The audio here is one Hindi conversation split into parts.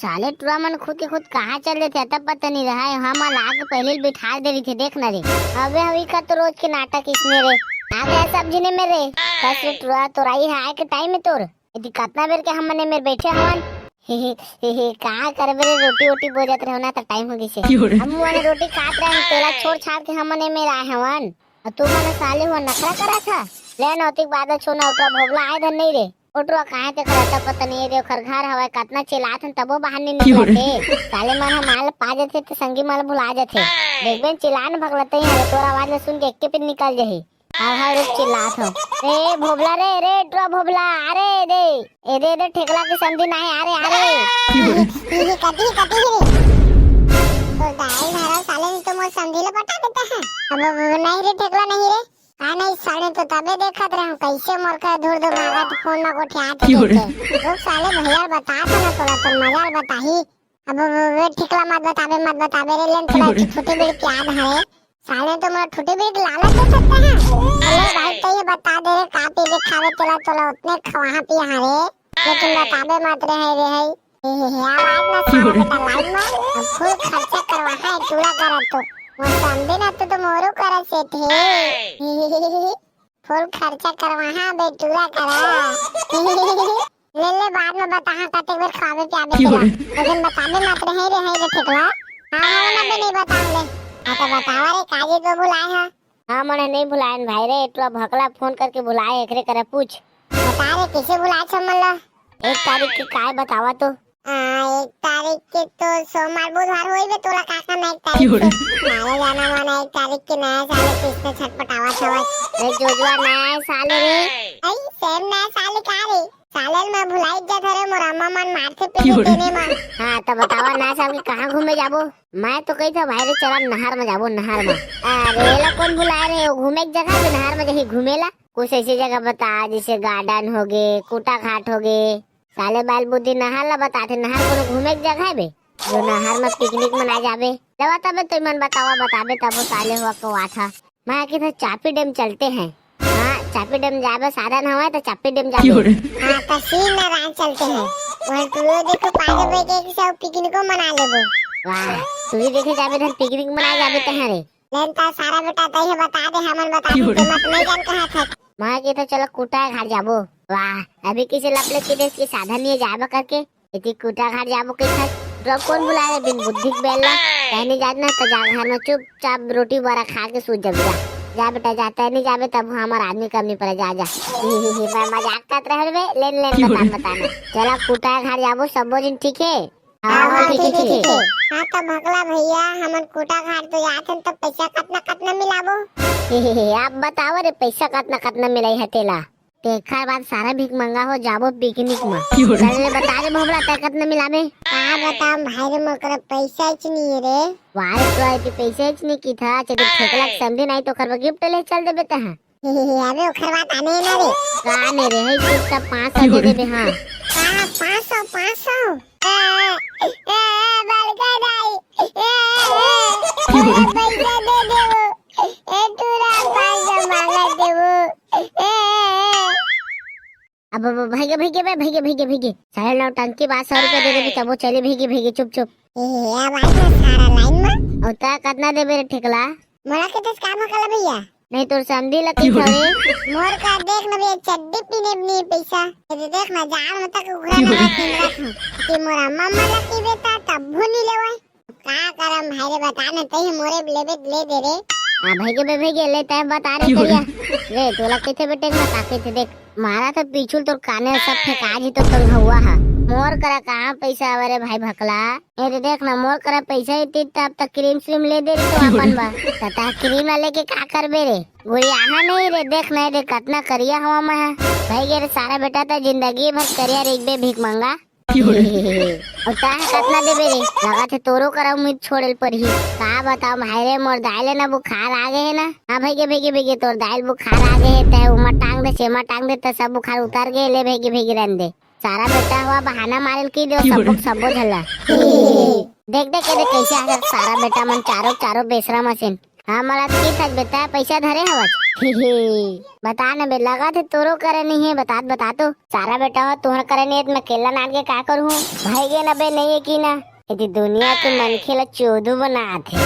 साले टुरा मन खुद के खुद कहाँ चल रहे थे तब पता नहीं रहा है। हम आग पहले ही बिठा दे रही थे देखना रे। अबे हवी का तो रोज के नाटक इसमें रे आ गया सब्जी ने मेरे कैसे टुरा तोराई है आए के टाइम में तोर यदि कितना बेर के हमने मेरे बैठे हवन हे कहाँ कर बेरे रोटी वोटी बो जाते रहो ना तो टाइम हो गई से हम वाले रोटी काट रहे हैं तेरा छोड़ छाड़ के हमने मेरे आए हवन और तू मैंने साले हुआ नखरा करा था ले नौतिक बाद छोना उठा भोगला आए धन नहीं रे उठवा कहाँ ते करता पता नहीं रे घर घर हवा कितना चिल्लात हन तबो बाहर नहीं निकलते साले मन हम माल पा जाते तो संगी माल भुला जाते देखबेन चिल्लान भगलते हैं तोरा आवाज सुन के एक पे निकल जाही हर चिल्लात हो रे भोबला रे टुरा भोबला अरे दे ए दे ठेकला के समझी नहीं अरे कटी रे तो दाई धारा साले ने तो मोर समझी ले बता देता है अब नहीं रे ठेकला नहीं रे नहीं साले तो तबे देखत रहे हम कैसे मोर का धुर धुर भागत फोन ना को ठियाते लोग साले भैया बता था ना तोला तो मजा बताही अब वे ठिकला मत बतावे रे लेन थोड़ा छोटे बड़े याद है साले तो मोर छोटे बड़े लालच दे सकते हैं अरे भाई तो ये बता दे रे का पी खावे तोला उतने खवा पी हारे लेकिन बतावे मत रहे रे आवाज ना साले बेटा लाइन में फुल खर्चा करवा है टूरा करत तो वो समझे ना तो मोरू करा से थे फुल खर्चा करवा है बेटूरा करा ले बाद में बता हाँ कते बार खावे प्यावे तेरा लेकिन बताने मत रहे रे ठेकला हाँ ना भी नहीं बताऊं ले तो बतावा रे काजी तो बुलाए है हाँ मैंने नहीं बुलाए भाई रे तू भकला फोन करके बुलाए एकरे करे पूछ बता रे किसे बुलाए छमल्ला 1 तारीख की काय बतावा तो 1 तारीख के तो सोमवार बुधवार होई बे तोला काका ना 1 तारीख मारे जाना माना 1 तारीख के नया साल किसने छटपटावा छवा रे जोजुआ नया साल रे आई सेम नया साल का रे सालन में भुलाई जा धरे मोर अम्मा मन मारते पे देने में हां तो बतावा नया साल के कहां घूमे जाबो मैं तो कही था भाई रे चला नहर में जाबो नहर में अरे ला कौन बुलाए रे घूमे एक जगह पे नहर में जही घूमेला कुछ ऐसी जगह बता जैसे गार्डन हो गए कोटा घाट हो गए साले बाल बुद्धि नहर ला बताते नहर को घूमे एक जगह है बे जो नहर में पिकनिक मना जाबे जब तब तो मन बतावा बताबे तब साले हुआ को आठा मैं कि चापी डैम चलते हैं हां चापी डैम जाबे साधन हवा तो चापी डैम जाबे हां तो सीन रात चलते हैं वहां तो देखो पागे बैठे के सब पिकनिक को मना लेबो वाह तू ही देखे जाबे धन पिकनिक मना जाबे तहारे लेन ता सारा बेटा तई है बता दे हमन बता दे मत नहीं जान कहां था मैं के तो चलो कोटा घाट जाबो वाह अभी किसी लपले के देश की साधन नहीं जाबा करके इतनी कोटा घाट जाबो के था ड्रॉप कौन बुलाए बिन बुद्धि बेला कहने जाना तो जा घर में चुपचाप रोटी बड़ा खा के सो जा बेटा जाता नहीं जाबे तब हमारा आदमी कम नहीं पड़े जा मैं मजाक करत रहे बे लेन बताना चला कोटा घाट जाबो सब दिन ठीक है हां ठीक है हां तो भगला भैया हमन कोटा घाट तो जाथन तो पैसा कितना मिलाबो आप बताओ रे पैसा कितना मिलाई हतेला देखा बाद सारा भीख मंगा हो जाबो पिकनिक में चलने बता रे भोबला तय कितना मिलाबे हां बता भाई रे मोर करे पैसा ही नहीं रे वारे तो आई पैसा ही नहीं की था चल ठेकला समझे नहीं तो खरबा गिफ्ट ले चल देबे त अबे ओखर बात आने ना रे काने रे है किसका 500 दे देबे हां 500 बड़का दाई पैसा दे देबो ए तोरा 500 मांगा देबो अब भैगे सारे नौटंकी बात 100 रुपया दे देबी तब वो चले भैगे चुप अब आई ना सारा लाइन में औता कितना देबे रे ठेकला मोरा के दस काम कला भैया नहीं तो समझी लती थोड़े मोर का देख ना भैया चड्डी पीने नहीं पैसा ये देख ना जान मत उघरा ना पिंगरा कि मोर अम्मा मला की बेटा तब्बू नहीं लेवे का करम भाई रे बता ना तई मोरे लेबे ले दे रे हां भैगे ले तय बता रे करिया रे तोला कैसे बेटे ना ताके थे देख मारा तो पीछू तो काने सब फेंका जी तो तंग हुआ है मोर करा कहां पैसा आवरे भाई भकला ए देख ना मोर करा पैसा इतनी तब तक क्रीम ले दे रे तो अपन बा तता क्रीम लेके का करबे रे गोली आहा नहीं रे देख नहीं रे कितना करिया हवा में भाई गे रे सारा बेटा तो जिंदगी भर करिया रे एक बे भीख मांगा और ता कितना देबे रे लगा थे तोरो करा उम्मीद छोड़ल पर ही का बताओ भाई रे मोर दाइले ना बुखार आ गए है ना हां भैगे तोर दाइल बुखार आ गए है ते उमर टांग दे सेमा टांग दे तो सब बुखार उतार गए ले भैगे रहन दे सारा बेटा हुआ बहाना मारल की दो सबो झल्ला देख के कैसे आ सारा बेटा मन चारों बेसरा मशीन हाँ मला की था बेटा पैसा धरे हवस बता न बे लगा थे तोरो करे नहीं है बता तो सारा बेटा हो तुहर करे नहीं है तो मैं केला नाट के का करूँ भाई गे न बे नहीं है की ना यदि दुनिया के मन खेला चोदू बना थे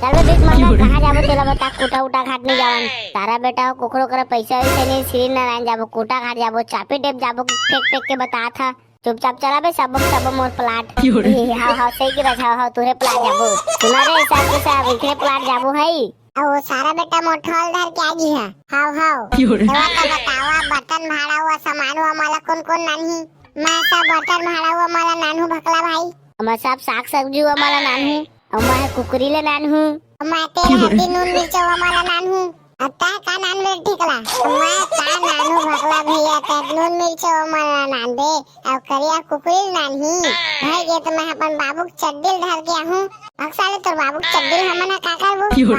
चल बे बीच मंगा कहाँ जाबो तेला बता कोटा उटा घाट नहीं जावन सारा बेटा हो कोकरो करे पैसा वैसे नहीं श्री नारायण जाबो कोटा घाट जाबो चापी डेप जाबो फेंक फेंक के बता था चुपचाप चला बे सब मोर प्लाट हाँ सही की रहा हाँ तुरे प्लाट जाबो सुना रे सब के सब इकरे प्लाट जाबो है वो सारा बेटा मोठोल धर के आगी है हाव बतावा बर्तन भाड़ा हुआ सामान हुआ माला कौन नानी मैं सब बर्तन भाड़ा हुआ माला नानू भकला भाई मैं सब साग सब्जी हुआ माला नानू और मैं कुकरी ले नानू मैं तेरे हाथी नून मिर्च हुआ माला नानू अत्ता का नान मेरे ठिकला मैं का नानू भकला भैया का नून मिर्च हुआ माला नान दे और करिया कुकरी नानी भाई ये तो मैं अपन बाबू चड्डिल धर गया हूँ अक्सर तो बाबू चड्डिल हमना का करबो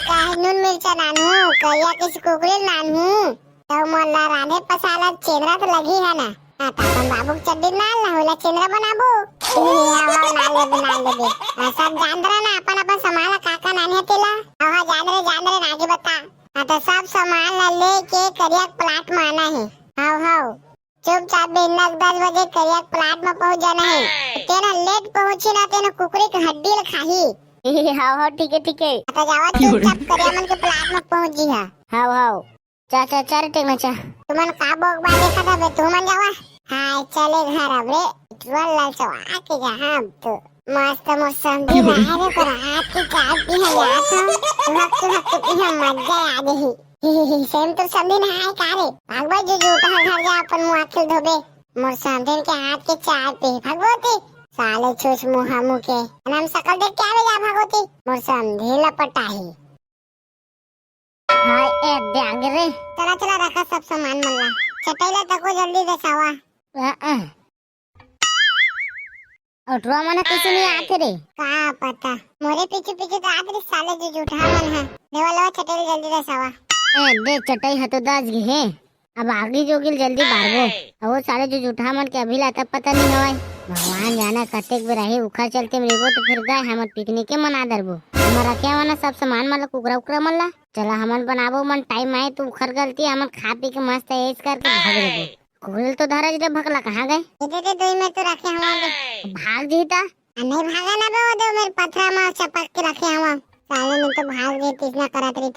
का नून मिर्च नानू करिया किस कुकरी नानू तो मोला राधे पसाला चेहरा तो लगी है ना अपन बाबू चड्डिल नाल ना होला चेहरा बनाबो नाले बे सब जान रहा ना अपन संभाला काका नानी तेला आहा जान रहे नागे बता तो सब सामान लेके करिया प्लाट में आना है हाव चुपचाप 10 बजे करिया प्लाट में पहुंच जाना है तेरा लेट पहुंची ना तेना कुकरी की हड्डी ल खाही हाव ठीक है तो जावा चुपचाप करिया मन के प्लाट में पहुंच जी हाव चा टेकना चा तुमन का बोग बा देखा था बे तुमन जावा हाय चले घर अब रे लाल चवा के जहां तो मस्त मौसम भी है रे पर हाथ की चाय पी है यार तो पी है मजा आ गई सेम तो समझे ना है का रे भागवा जो घर जा अपन मुंह आखिल धोबे मोर समझन के हाथ के चाय पी भगवती साले छुस मुहा मुके हम सकल देख के आवे जा भगवती मोर समझे लपटाही हाय ए दे आगे रे चला रखा सब सामान मल्ला चटैला तको जल्दी दसावा ऑटो मने कैसे नहीं आते रे का पता मोरे पीछे तो आते रे साले जो झूठा मन है देवाला चटैला जल्दी दसावा ए दे चटाई हतो दाज गे है अब आगे जो गिल जल्दी बारबो अब वो साले जो झूठा मन के अभी लाता पता नहीं हवाय भगवान जाना कतेक बेर रहे उखा चलते मेरेबो तो फिर गए हम पिकनिक के मना दरबो हमारा क्या वाला सब सामान मतलब कुकरा मल्ला चला हमन बनाबो मन टाइम आए तो उखर गलती हमन खा पी के मस्त ऐश करके भाग लेबो कुकरेल तो धरा जे भकला कहां गए इधर दो में तो रखे हम भाग जीता नहीं भागा ना बे वो दो मेरे पथरा में चपक के रखे हम साले ने तो भाग गए कितना करत रही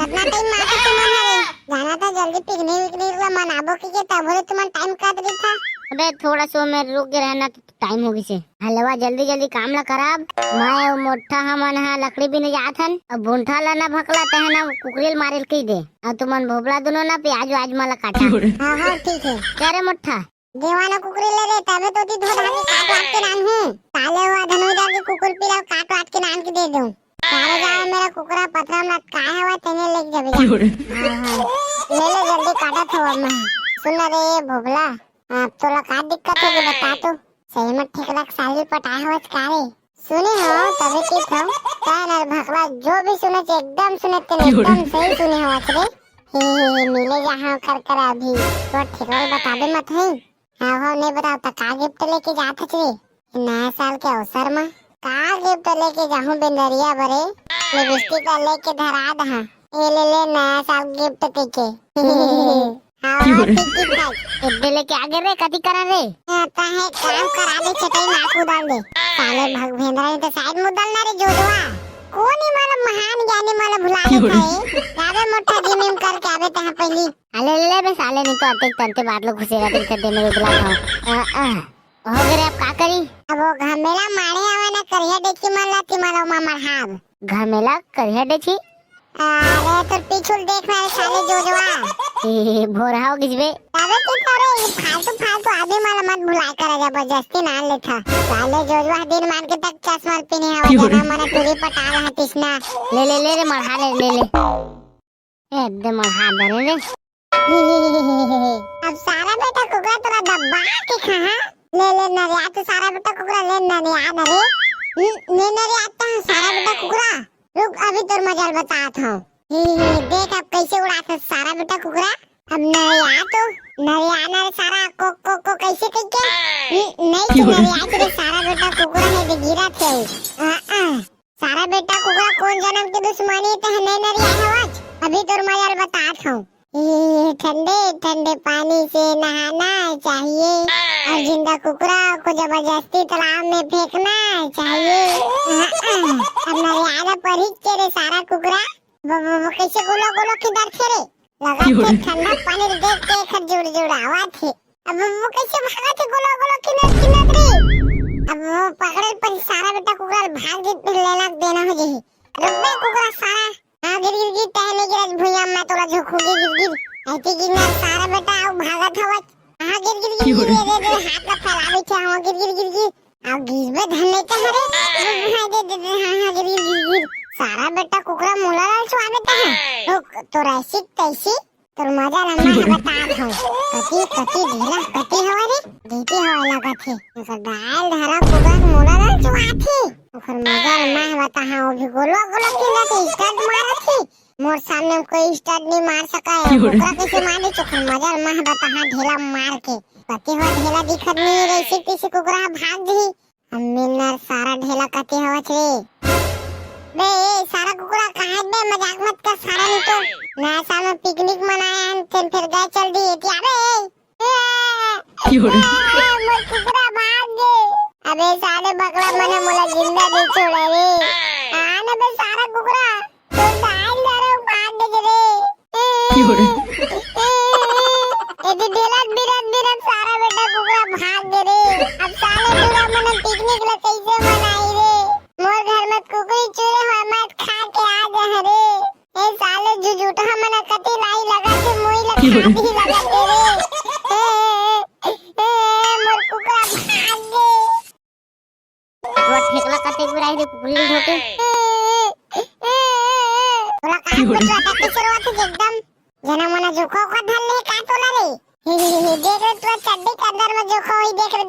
कितना टाइम मार तुम हरे जाना था जल्दी पिकनिक ला मनाबो के तब बोले तुम टाइम काट रही था अबे थोड़ा सो मैं रुक गए रहना तो टाइम हो गई से हलवा जल्दी काम ला खराब मैं मोटा हमन हा लकड़ी भी नहीं जात हन अब भुंठा ला ना भकला तहना कुकरेल मारेल कई दे और तुमन भोबला दोनों ना प्याज आज माला काटा हां ठीक है क्या रे मोटा देवाना कुकरी ले रे तबे तो ती धो धानी काट वाट के नान हूं साले हुआ धनो जाके कुकुर पिला काट वाट के नान के दे दूं सारे जाओ मेरा कुकरा पथरा में का है वो तने ले जाबे हां ले जल्दी काटा थवा मैं सुन रे भोबला अब तोला का दिक्कत है बता तो सही में ठीक लग साली पटाए हो कारे सुने हो तबे की था कानर भकला जो भी सुने एकदम सुने ते एकदम सही सुने हो रे हे मिले जहां कर अभी तो ठीक है बता दे मत है हां नहीं बताओ तो का गिफ्ट लेके जात छे नया साल के अवसर में का गिफ्ट लेके जाहूं बेंदरिया बरे लिपस्टिक लेके धरा दहा ये ले नया साल गिफ्ट देके इधर लेके आगे रे कदी करा रे आता है काम करा दे चटाई नाक उड़ाल दे साले भग भेंद्रा ने तो साइड मुदल ना रे जोदवा कोनी माला महान ज्ञानी माला भुला दे है जावे मोटा जिमिम करके आवे तहां पहली अले ले बे साले नहीं तो अतेक तंते बात लो घुसेगा तेरे कदे मेरे बुला था हो गए अब का करी अब वो घमेला मारे आवे ना करिया देखी माला ती माला मामर हाब घमेला करिया देखी अरे तो पीछुल देख रहा है साले जोजवा भोरहाओ गिजबे तबे की करे फालतू आदमी माला मत भुलाए करा जबरदस्ती ना लेथा साले जोजवा दिन मान के तक चश्मा पहने हवा जाना मना टूरी पटा रहा तिसना ले रे मरहा ले एकदम मरहा दरे रे अब सारा बेटा कुकरा तोरा दबा के खा ले नरिया तो सारा बेटा कुकरा ले नरिया नरे ने नरिया ता सारा बेटा कुकरा रुक अभी तोर मजाल बतात हूं देख अब कैसे उड़ाता सारा बेटा कुकरा अब नरिया तो नरिया सारा को कैसे कह नहीं तो नरिया तो सारा बेटा कुकरा है गिरा थे सारा सारा बेटा कुकरा कौन जन्म की दुश्मनी तहने नरिया हवाज अभी तो मजार बतात हूँ। ठंडे ठंडे पानी से नहाना चाहिए और जिंदा कुकरा को जबरदस्ती तालाब में फेंकना चाहिए। अब नरियादा पर ही तेरे सारा कुकरा वो कैसे गोलो गोलो किधर थे रे लगा थे ठंडा पानी देख के खजूर जुड़ आवाज थे। अब वो कैसे भागा थे गोलो गोलो किधर किधर रे। अब वो पकड़े पर सारा बेटा कुकरा भाग जित लेना देना हो जही रब्बे कुकरा सारा हाँ गिर गिर गिर टहने गिर भुइया मैं तोला झोखूगी गिर गिर ऐसे गिरना सारा बेटा अब भागत हवा हाँ गिर गिर गिर दे हाथ का फैलावे थे हाँ गिर गिर गिर गिर अब गिर में धरने के हरे हाँ दे हाँ गिर गिर गिर गिर सारा बेटा कुकरा मुला लाल स्वागत है तो रैसी तैसी तो मजा लम्मा बता हूँ कती कती ढीला कती हवा रे देती हवा लगा थे तो दाल धरा कुकरा मुला लाल स्वागत थे ओकर मजा लम्मा बता हूँ भी गोलो गोलो की ना तो स्टार्ट मारा थी मोर सामने कोई स्टार्ट नहीं मार सका है कुकरा कैसे मारे चोखर मजा लम्मा बता हाँ ढेला मार के कती हुआ ढेला दिखत नहीं रैसी किसी कुकरा भाग दी हम मिलना सारा ढेला कती हवा थे बे सारा कुकरा कहाँ बे मजाक मत कर सारा नहीं तो नया साल में पिकनिक मनाया हम फिर गए चल दिए थी मोर कुकरा भाग गए अबे सारे बकरा मने मोला जिंदा दे छोड़े रे आने बे सारा कुकरा तो दाल धरो भाग गए रे ये ढेला बिरत सारा बेटा कुकरा भाग गए रे अब साले पूरा मने पिकनिक ला कैसे मनाई रे मोर घर में कुकरी चूरे हुआ मत खा के आ जा रे ए साले जुजुटा हमने कती लाई लगा के मोई लगा भी लगा के रे मोर कुकरा भाग गए वो ठेकला कते गिराई रे कुकरी ढोके तोला कहां बचवा के शुरुआत से एकदम जना मना जोखो का धल ले का तोला रे देख रे तू चड्डी के अंदर में जोखो ही देख रे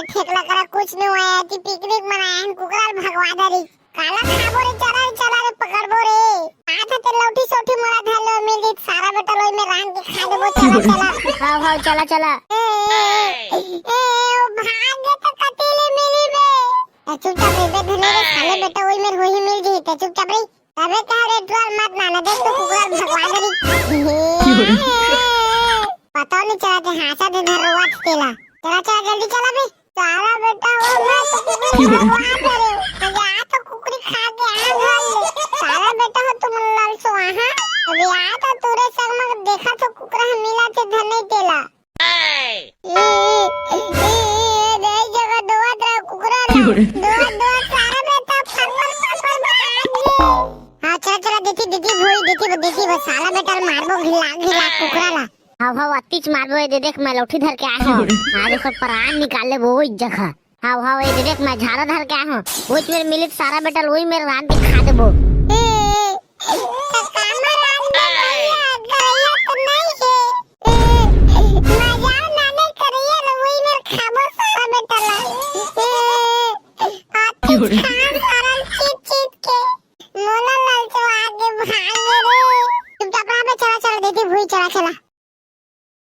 ठेकला करा कुछ नहीं हुआ कि पिकनिक मनाया हम कुकरा भगवा दरी काला खाबो रे चला रे पकड़ बो रे आथा ते लौटी सोठी मोला धलो मिल गई सारा बेटा लोई में रान के खा देबो चला हां चला चला ओ भाग गए तो कतीले मिली बे चुपचाप रे धने रे साले बेटा ओई में रोही मिल गई ते चुपचाप रे तबे कह रे ड्रल मत माना देख तो कुकरा भगवा दरी पता नहीं चला ते हासा दे धर रोवत तेला चला चला जल्दी चला बे सारा बेटा वो मैं तो कुकरी भगवा करे या तो कुकरी खा के आ गल सारा बेटा हो तुम लाल सो वहां अबे आ तो तोरे संग में देखा तो कुकरा मिला थे धने तेला दे जगह दोआ दे कुकरा दोआ सारा बेटा फरवर हां चला देखी बस साला बेटा मारबो घिला कुकरा ला हाव अतिच मारबो दे देख मैं लौठी धर के आया हूं आज ओकर प्राण निकाले वो इस जगह हाव ये देख मैं झाड़ा धर के आया हूं वो मेरे मिलित सारा बेटा लोई मेरे रान के खा देबो खाबो सारा बेटा ला